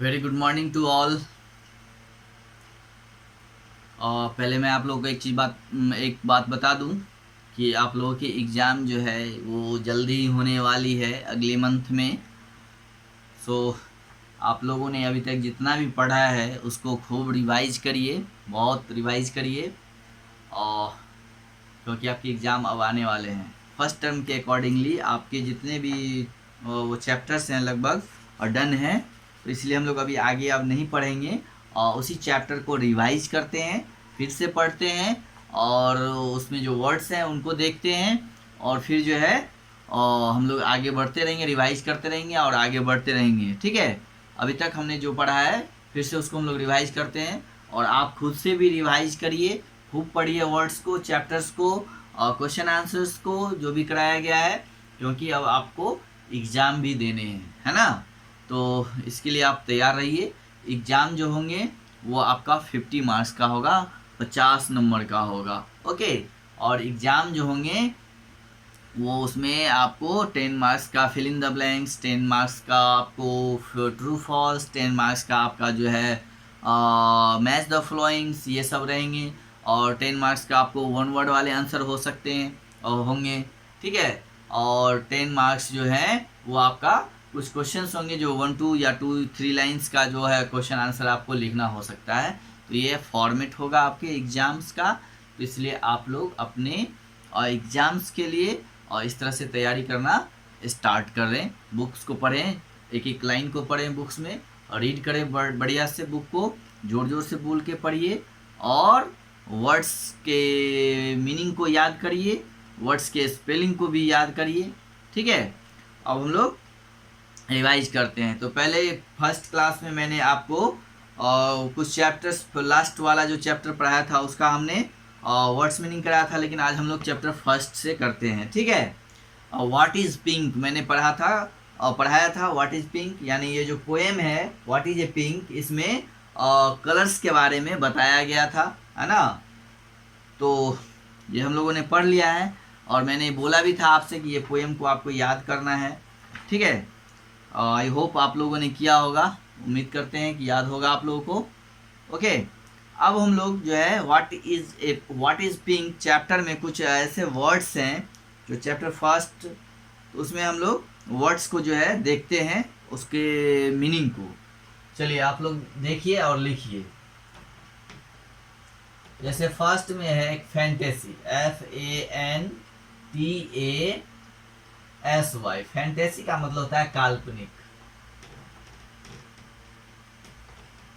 Very good morning to all. और पहले मैं आप लोगों को एक बात बता दूं कि आप लोगों की एग्ज़ाम जो है वो जल्दी ही होने वाली है अगले मंथ में। सो आप लोगों ने अभी तक जितना भी पढ़ा है उसको खूब रिवाइज करिए, बहुत रिवाइज करिए। और क्योंकि आपके एग्ज़ाम अब आने वाले हैं, फर्स्ट टर्म के अकॉर्डिंगली आपके जितने भी वो चैप्टर्स हैं लगभग और डन हैं। तो इसलिए हम लोग अभी आगे अब नहीं पढ़ेंगे और उसी चैप्टर को रिवाइज करते हैं, फिर से पढ़ते हैं और उसमें जो वर्ड्स हैं उनको देखते हैं और फिर जो है हम लोग आगे बढ़ते रहेंगे, रिवाइज करते रहेंगे और आगे बढ़ते रहेंगे। ठीक है, अभी तक हमने जो पढ़ा है फिर से उसको हम लोग रिवाइज करते हैं और आप खुद से भी रिवाइज करिए, खूब पढ़िए वर्ड्स को, चैप्टर्स को और क्वेश्चन आंसर्स को जो भी कराया गया है, क्योंकि अब आपको एग्ज़ाम भी देने हैं, है ना। तो इसके लिए आप तैयार रहिए। एग्ज़ाम जो होंगे वो आपका 50 मार्क्स का होगा, 50 नंबर का होगा। ओके, और एग्ज़ाम जो होंगे वो उसमें आपको 10 मार्क्स का fill in the blanks, 10 marks का आपको ट्रू फॉल्स, 10 मार्क्स का आपका जो है मैच द फ्लोइंग्स, ये सब रहेंगे। और 10 मार्क्स का आपको वन वर्ड वाले आंसर हो सकते हैं और होंगे। ठीक है, और 10 मार्क्स जो है वो आपका कुछ क्वेश्चंस होंगे जो 1 2 या 2 3 लाइंस का जो है क्वेश्चन आंसर आपको लिखना हो सकता है। तो ये फॉर्मेट होगा आपके एग्ज़ाम्स का। तो इसलिए आप लोग अपने एग्ज़ाम्स के लिए और इस तरह से तैयारी करना स्टार्ट कर रहे हैं। बुक्स को पढ़ें, एक एक लाइन को पढ़ें बुक्स में और रीड करें बढ़िया से, बुक को ज़ोर ज़ोर से बोल के पढ़िए और वर्ड्स के मीनिंग को याद करिए, वर्ड्स के स्पेलिंग को भी याद करिए। ठीक है, अब हम लोग रिवाइज करते हैं। तो पहले फर्स्ट क्लास में मैंने आपको कुछ चैप्टर्स, लास्ट वाला जो चैप्टर पढ़ाया था उसका हमने वर्ड्स मीनिंग कराया था, लेकिन आज हम लोग चैप्टर फर्स्ट से करते हैं। ठीक है, व्हाट इज़ पिंक मैंने पढ़ा था और पढ़ाया था। व्हाट इज़ पिंक यानी ये जो पोएम है व्हाट इज़ ए पिंक, इसमें कलर्स के बारे में बताया गया था, है ना। तो ये हम लोगों ने पढ़ लिया है और मैंने बोला भी था आपसे कि ये पोएम को आपको याद करना है। ठीक है, आई होप आप लोगों ने किया होगा, उम्मीद करते हैं कि याद होगा आप लोगों को। ओके, अब हम लोग जो है व्हाट इज़ पिंक चैप्टर में कुछ ऐसे वर्ड्स हैं जो चैप्टर फर्स्ट, तो उसमें हम लोग वर्ड्स को जो है देखते हैं, उसके मीनिंग को। चलिए आप लोग देखिए और लिखिए। जैसे फर्स्ट में है एक फैंटेसी, FANTASY। फैंटेसी का मतलब होता है काल्पनिक।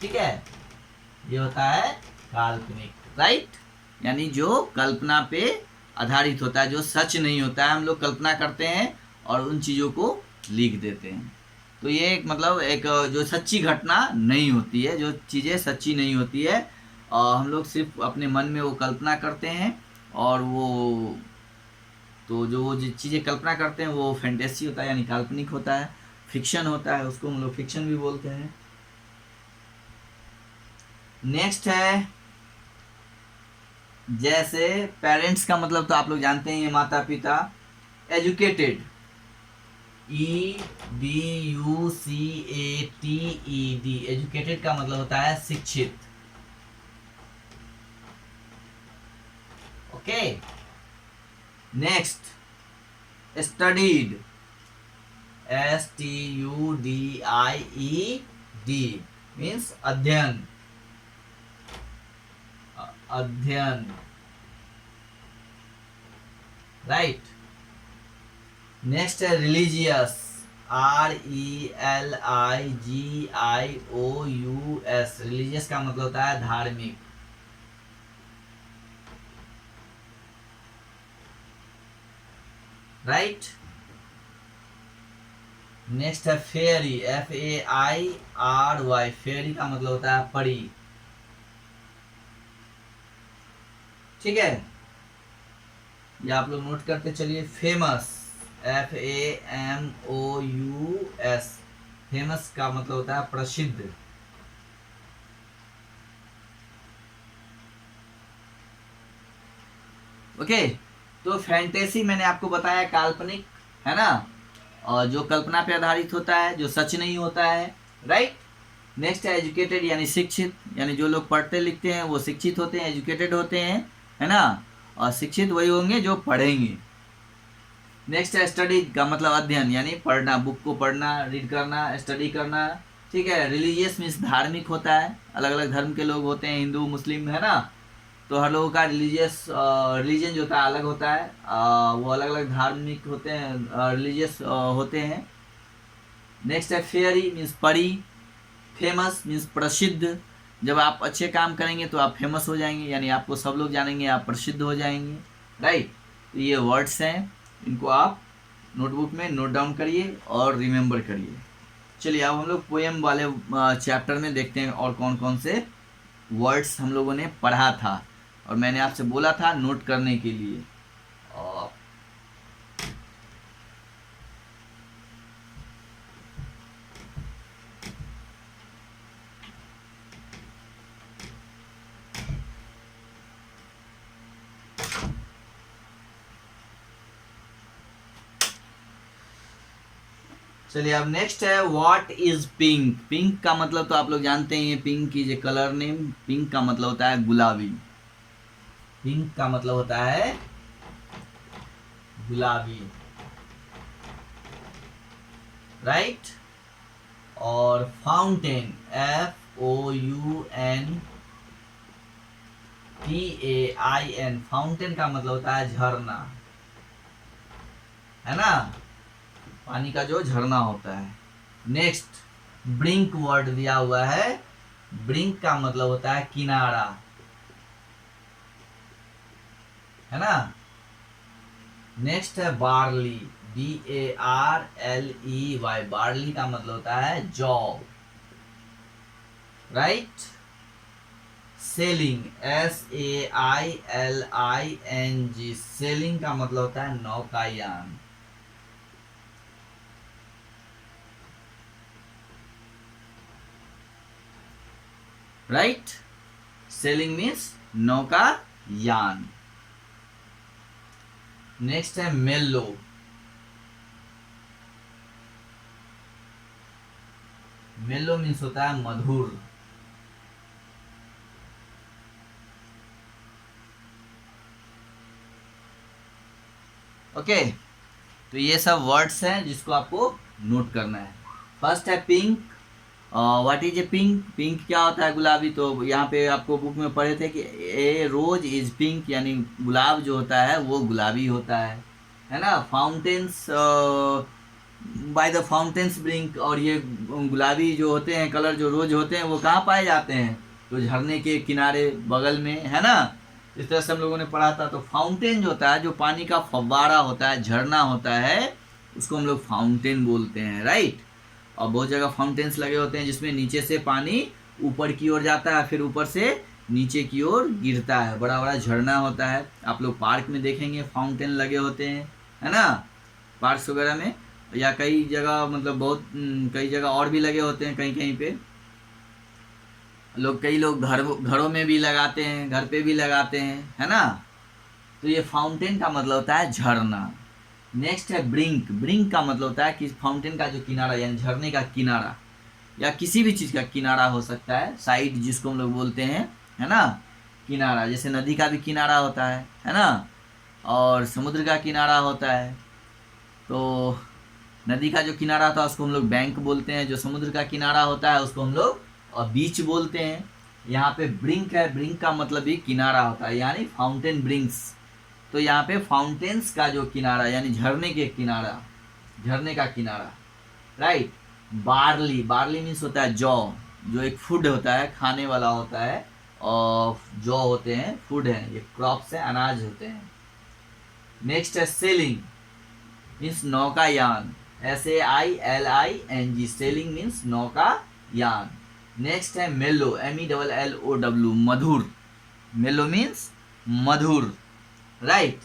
ठीक है, ये होता है काल्पनिक, राइट, यानी जो कल्पना पे आधारित होता है, जो सच नहीं होता है। हम लोग कल्पना करते हैं और उन चीज़ों को लिख देते हैं। तो ये एक मतलब एक जो सच्ची घटना नहीं होती है, जो चीज़ें सच्ची नहीं होती है, हम लोग सिर्फ अपने मन में वो कल्पना करते हैं और वो तो जो चीज़ें कल्पना करते हैं वो फैंटेसी होता है, यानी काल्पनिक होता है, फिक्शन होता है, उसको हम लोग फिक्शन भी बोलते हैं। नेक्स्ट है, जैसे पेरेंट्स का मतलब तो आप लोग जानते हैं, ये माता पिता। एजुकेटेड, EDUCATED, एजुकेटेड का मतलब होता है शिक्षित। Okay, next studied, STUDIED means अध्ययन, अध्ययन, राइट। नेक्स्ट है रिलीजियस, RELIGIOUS, रिलीजियस का मतलब होता है धार्मिक। राइट, नेक्स्ट है फेयरी, FAIRY, फेयरी का मतलब होता है परी। ठीक है, ये आप लोग नोट करते चलिए। फेमस, FAMOUS, फेमस का मतलब होता है प्रसिद्ध। ओके, तो फैंटेसी मैंने आपको बताया काल्पनिक, है ना, और जो कल्पना पे आधारित होता है, जो सच नहीं होता है, राइट। नेक्स्ट है एजुकेटेड यानी शिक्षित, यानी जो लोग पढ़ते लिखते हैं वो शिक्षित होते हैं, एजुकेटेड होते हैं, है ना। और शिक्षित वही होंगे जो पढ़ेंगे। नेक्स्ट है स्टडी का मतलब अध्ययन यानी पढ़ना, बुक को पढ़ना, रीड करना, स्टडी करना, ठीक है। रिलीजियस मीन्स धार्मिक होता है, अलग अलग धर्म के लोग होते हैं, हिंदू मुस्लिम, है ना। तो हर लोगों का रिलीजन जो होता है अलग होता है, वो अलग अलग धार्मिक होते हैं, रिलीजियस होते हैं। नेक्स्ट है फेयरी मीन्स परी, फेमस मीन्स प्रसिद्ध, जब आप अच्छे काम करेंगे तो आप फेमस हो जाएंगे, यानी आपको सब लोग जानेंगे, आप प्रसिद्ध हो जाएंगे, राइट। तो ये वर्ड्स हैं, इनको आप नोटबुक में नोट डाउन करिए और रिमेंबर करिए। चलिए अब हम लोग पोएम वाले चैप्टर में देखते हैं और कौन कौन से वर्ड्स हम लोगों ने पढ़ा था, और मैंने आपसे बोला था नोट करने के लिए। और चलिए अब नेक्स्ट है व्हाट इज पिंक। पिंक का मतलब तो आप लोग जानते हैं, pink is a colour name. Pink का मतलब होता है गुलाबी। पिंक का मतलब होता है गुलाबी, राइट। और फाउंटेन, FOUNTAIN, फाउंटेन का मतलब होता है झरना, है ना, पानी का जो झरना होता है। नेक्स्ट ब्रिंक वर्ड दिया हुआ है, ब्रिंक का मतलब होता है किनारा, है ना। नेक्स्ट है बार्ली, BARLEY, बार्ली का मतलब होता है जौ, राइट। सेलिंग, SAILING, सेलिंग का मतलब होता है नौकायान, राइट। सेलिंग मीन्स नौकायान। नेक्स्ट है मेलो, मेलो मीन्स होता है मधुर, ओके। तो ये सब वर्ड्स हैं जिसको आपको नोट करना है। फर्स्ट है pink, what is a pink. Pink क्या होता है, गुलाबी। तो यहाँ पे आपको बुक में पढ़े थे कि ए रोज इज पिंक, यानी गुलाब जो होता है वो गुलाबी होता है ना। Fountains, by the fountains brink, और ये गुलाबी जो होते हैं कलर जो रोज होते हैं वो कहाँ पाए जाते हैं, तो झरने के किनारे बगल में, है ना। इस तरह से हम लोगों ने पढ़ा था। तो फाउंटेन जो होता है, जो पानी का फव्वारा होता है, झरना होता है, उसको हम लोग फाउंटेन बोलते हैं, राइट। और बहुत जगह फाउंटेन्स लगे होते हैं जिसमें नीचे से पानी ऊपर की ओर जाता है, फिर ऊपर से नीचे की ओर गिरता है, बड़ा बड़ा झरना होता है। आप लोग पार्क में देखेंगे फाउंटेन लगे होते हैं, है ना, पार्क्स वगैरह में, या कई जगह, मतलब बहुत कई जगह और भी लगे होते हैं, कहीं कहीं पे कई लोग घरों में भी लगाते हैं, घर पे भी लगाते हैं, है ना। तो ये फाउंटेन का मतलब होता है झरना। नेक्स्ट है ब्रिंक, ब्रिंक का मतलब होता है कि फाउंटेन का जो किनारा, यानी झरने का किनारा, या किसी भी चीज़ का किनारा हो सकता है, साइड जिसको हम लोग बोलते हैं, है ना, किनारा। जैसे नदी का भी किनारा होता है ना, और समुद्र का किनारा होता है। तो नदी का जो किनारा था उसको हम लोग बैंक बोलते हैं, जो समुद्र का किनारा होता है उसको हम लोग बीच बोलते हैं। यहाँ पे ब्रिंक है, ब्रिंक का मतलब भी किनारा होता है, यानी फाउंटेन ब्रिंक्स। तो यहाँ पे फाउंटेन्स का जो किनारा, यानी झरने के किनारा, झरने का किनारा, राइट। बार्ली, बार्ली मीन्स होता है जौ, जो एक फूड होता है, खाने वाला होता है, और जौ होते हैं फूड है, ये क्रॉप्स है, अनाज होते हैं। नेक्स्ट है सेलिंग मीन्स नौकायान, SAILING, सेलिंग मीन्स नौकायान। नेक्स्ट है मेलो, MELLOW, मधुर, मेलो मीन्स मधुर, राइट।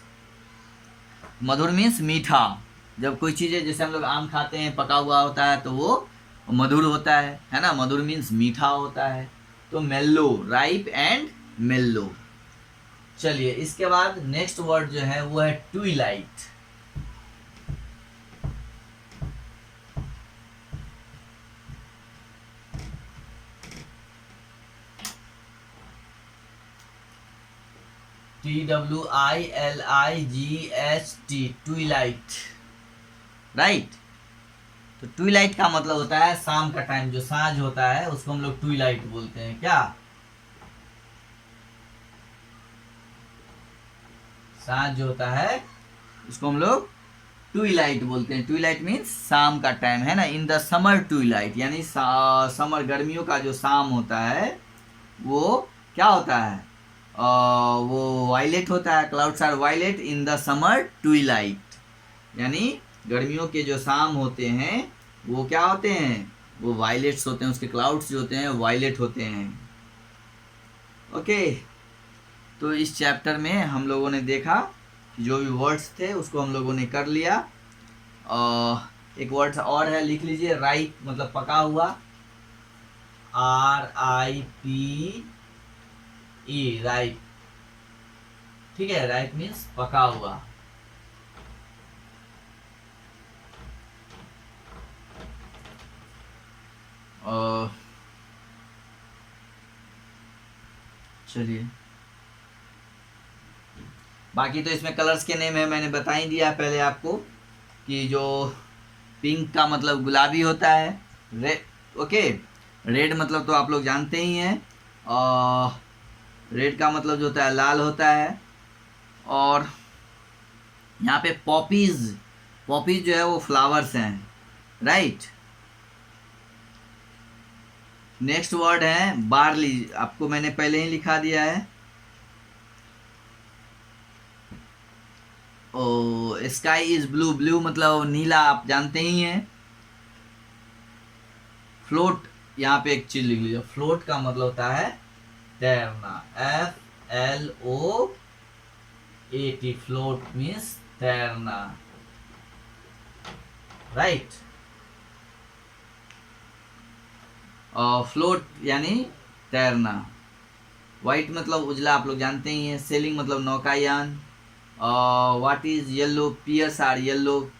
मधुर मीन्स मीठा। जब कोई चीज़ है, जैसे हम लोग आम खाते हैं पका हुआ होता है तो वो मधुर होता है ना, मधुर मीन्स मीठा होता है। तो मेल्लो, राइप एंड मेल्लो। चलिए इसके बाद नेक्स्ट वर्ड जो है वो है ट्विलाइट। TWILIGHT, Twilight, right. तो ट्विलाइट का मतलब होता है शाम का टाइम, जो सांझ होता है उसको हम लोग ट्विलाइट बोलते हैं। क्या? सांझ जो होता है उसको हम लोग ट्विलाइट बोलते हैं। ट्विलाइट मीन्स शाम का टाइम, है ना। इन द समर ट्विलाइट, यानी समर, गर्मियों का जो शाम होता है वो क्या होता है? वो वायलेट होता है। Clouds are violet in the summer twilight, यानी गर्मियों के जो शाम होते हैं वो क्या होते हैं? वो वायलेट्स होते हैं, उसके क्लाउड्स जो होते हैं वायलेट होते हैं। ओके, तो इस चैप्टर में हम लोगों ने देखा कि जो भी वर्ड्स थे उसको हम लोगों ने कर लिया। एक वर्ड्स और है, लिख लीजिए। राइप मतलब पका हुआ, RIPE, राइप। ठीक है, राइप मीन्स पका हुआ। चलिए, बाकी तो इसमें कलर्स के नेम है, मैंने बता ही दिया पहले आपको कि जो पिंक का मतलब गुलाबी होता है, रेड, ओके, रेड मतलब तो आप लोग जानते ही हैं, और रेड का मतलब जो होता है लाल होता है। और यहाँ पे पॉपीज, पॉपीज जो है वो फ्लावर्स हैं, राइट। नेक्स्ट वर्ड है बार्ली, आपको मैंने पहले ही लिखा दिया है। ओ, स्काई इज ब्लू, ब्लू मतलब नीला, आप जानते ही हैं। फ्लोट, यहाँ पे एक चीज लिख लीजिए, फ्लोट का मतलब होता है तैरना, FLOAT, फ्लोट मीन्स तैरना, राइट। और फ्लोट यानी तैरना। वाइट मतलब उजला, आप लोग जानते ही हैं। सेलिंग मतलब नौकायान। What is yellow, pears are yellow.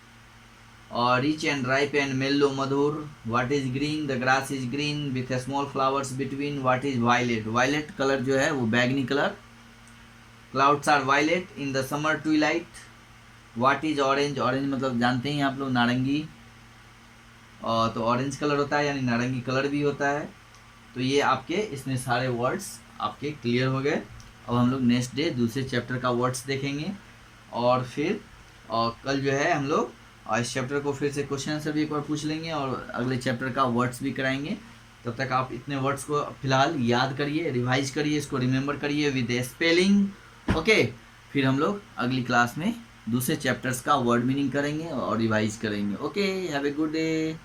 और rich and ripe and mellow, मधुर। What is green, the grass is green with small flowers between. What is violet, violet colour जो है वो बैगनी colour. Clouds are violet in the summer twilight. What is orange, orange मतलब जानते ही आप लोग नारंगी, और तो ऑरेंज कलर होता है यानी नारंगी कलर भी होता है। तो ये आपके इसमें सारे वर्ड्स आपके क्लियर हो गए। अब हम लोग नेक्स्ट डे दूसरे चैप्टर का वर्ड्स देखेंगे, और फिर कल जो है हम लोग इस चैप्टर को फिर से क्वेश्चन आंसर भी एक बार पूछ लेंगे, और अगले चैप्टर का वर्ड्स भी कराएंगे। तब तक आप इतने वर्ड्स को फिलहाल याद करिए, रिवाइज करिए, इसको रिमेंबर करिए विद स्पेलिंग। ओके, फिर हम लोग अगली क्लास में दूसरे चैप्टर्स का वर्ड मीनिंग करेंगे और रिवाइज करेंगे। Okay, have a good day.